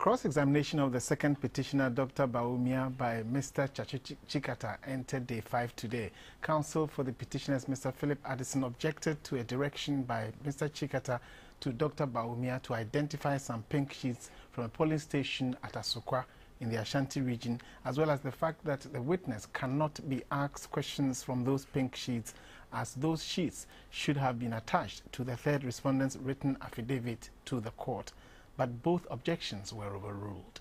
Cross-examination of the second petitioner, Dr. Bawumia, by Mr. Tsatsu Tsikata entered day 5 today. Counsel for the petitioners, Mr. Philip Addison, objected to a direction by Mr. Tsikata to Dr. Bawumia to identify some pink sheets from a polling station at Asokwa in the Ashanti Region, as well as the fact that the witness cannot be asked questions from those pink sheets, as those sheets should have been attached to the third respondent's written affidavit to the court. But both objections were overruled.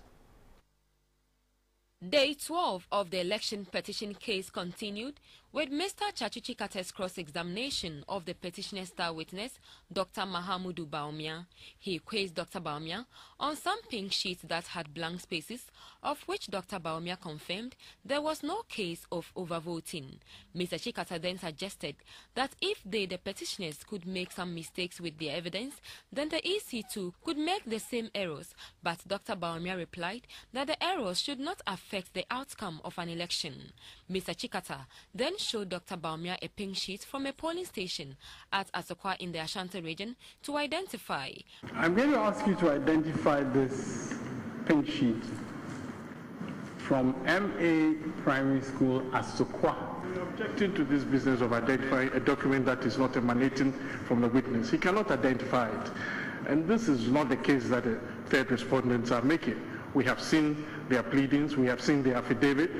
Day 12 of the election petition case continued with Mr. Tsatsu Tsikata's cross-examination of the petitioner's star witness, Dr. Mahamudu Bawumia. He quizzed Dr. Bawumia on some pink sheets that had blank spaces, of which Dr. Bawumia confirmed there was no case of overvoting. Mr. Tsikata then suggested that if they, the petitioners, could make some mistakes with their evidence, then the EC too could make the same errors. But Dr. Bawumia replied that the errors should not affect the outcome of an election. Mr. Tsikata then showed Dr. Bawumia a pink sheet from a polling station at Asokwa in the Ashanti Region to identify. I'm going to ask you to identify this pink sheet from MA Primary School, Asokwa. We're objecting to this business of identifying a document that is not emanating from the witness. He cannot identify it. And this is not the case that the third respondents are making. We have seen their pleadings, we have seen their affidavit.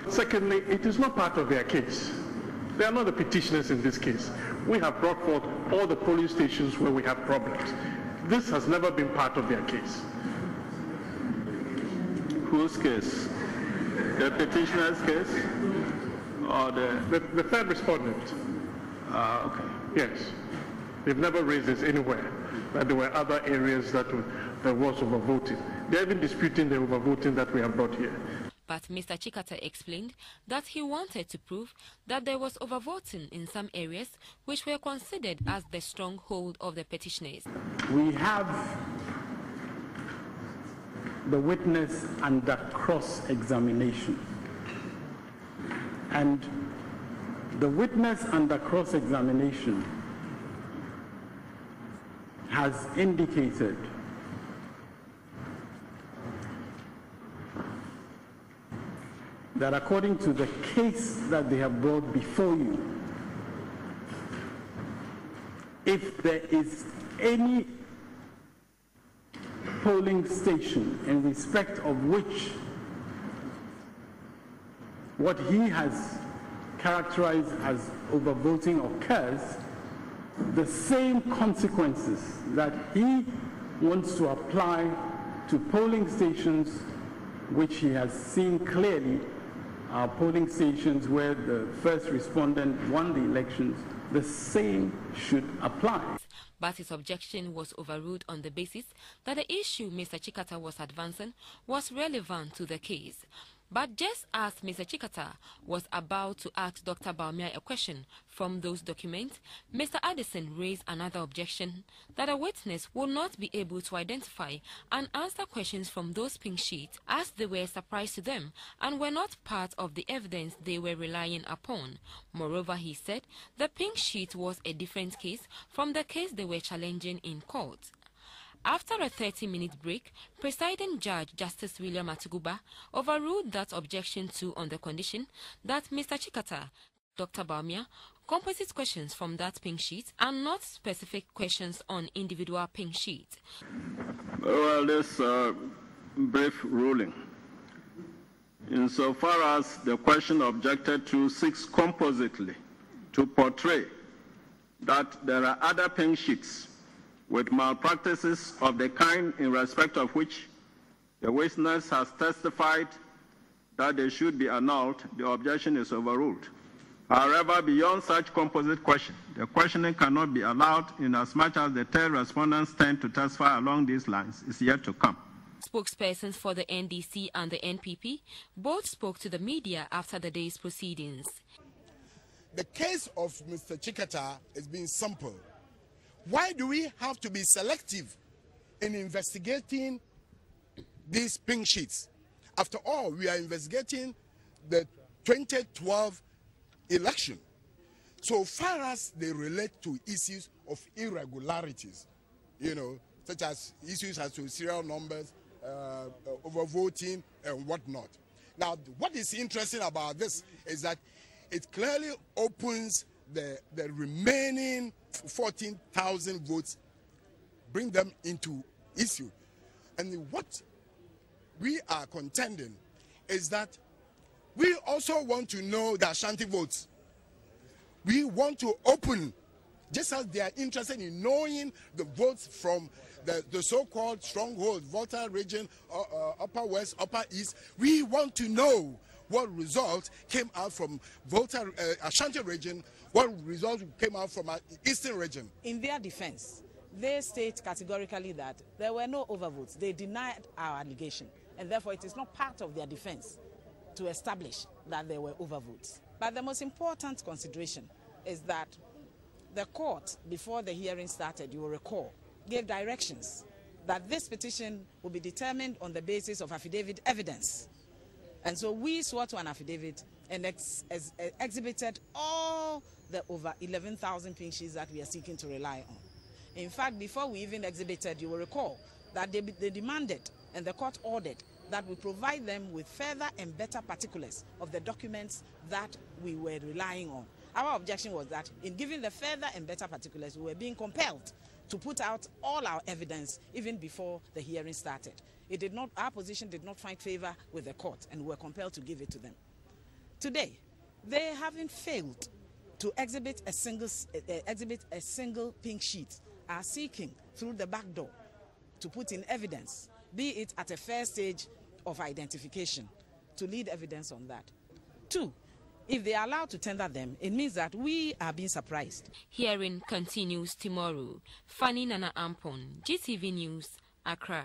Secondly, it is not part of their case. They are not the petitioners in this case. We have brought forth all the police stations where we have problems. This has never been part of their case. Whose case? The petitioner's case? Or the third respondent. Okay. Yes. They've never raised this anywhere, that there were other areas that there was overvoting. They're even disputing the overvoting that we have brought here. But Mr. Tsikata explained that he wanted to prove that there was overvoting in some areas which were considered as the stronghold of the petitioners. We have the witness under cross-examination. And the witness under cross-examination has indicated that according to the case that they have brought before you, if there is any polling station in respect of which what he has characterized as overvoting occurs, the same consequences that he wants to apply to polling stations which he has seen clearly are polling stations where the first respondent won the elections, the same should apply. But his objection was overruled on the basis that the issue Mr. Tsikata was advancing was relevant to the case. But just as Mr. Tsikata was about to ask Dr. Bawumia a question from those documents, Mr. Addison raised another objection that a witness will not be able to identify and answer questions from those pink sheets as they were a surprise to them and were not part of the evidence they were relying upon. Moreover, he said the pink sheet was a different case from the case they were challenging in court. After a 30-minute break, Presiding Judge Justice William Atuguba overruled that objection too on the condition that Mr. Tsikata, Dr. Bawumia, composite questions from that pink sheet and not specific questions on individual pink sheet. Well, this brief ruling, insofar as the question objected to seeks compositely to portray that there are other pink sheets with malpractices of the kind in respect of which the witness has testified that they should be annulled, the objection is overruled. However, beyond such composite question, the questioning cannot be allowed inasmuch as the third respondents tend to testify along these lines is yet to come. Spokespersons for the NDC and the NPP both spoke to the media after the day's proceedings. The case of Mr. Tsikata is being sampled. Why do we have to be selective in investigating these pink sheets? After all, we are investigating the 2012 election. So far as they relate to issues of irregularities, such as issues as to serial numbers, overvoting and whatnot. Now, what is interesting about this is that it clearly opens the remaining 14,000 votes, bring them into issue. And what we are contending is that we also want to know the Ashanti votes. We want to open, just as they are interested in knowing the votes from the so-called stronghold, Volta region, Upper West, Upper East. We want to know what results came out from Volta, Ashanti region, what results came out from our Eastern region. In their defense, they state categorically that there were no overvotes. They denied our allegation, and therefore it is not part of their defense to establish that there were overvotes. But the most important consideration is that the court, before the hearing started, you will recall, gave directions that this petition will be determined on the basis of affidavit evidence. And so we swore to an affidavit and exhibited all the over 11,000 pink sheets that we are seeking to rely on. In fact, before we even exhibited, you will recall that they demanded and the court ordered that we provide them with further and better particulars of the documents that we were relying on. Our objection was that in giving the further and better particulars, we were being compelled to put out all our evidence even before the hearing started. It did not, our position did not find favor with the court, and we were compelled to give it to them. Today, they haven't failed to exhibit a single pink sheet, are seeking through the back door to put in evidence, be it at a first stage of identification, to lead evidence on that. 2, if they are allowed to tender them, it means that we are being surprised. Hearing continues tomorrow. Fanny Nana Ampon, GTV News, Accra.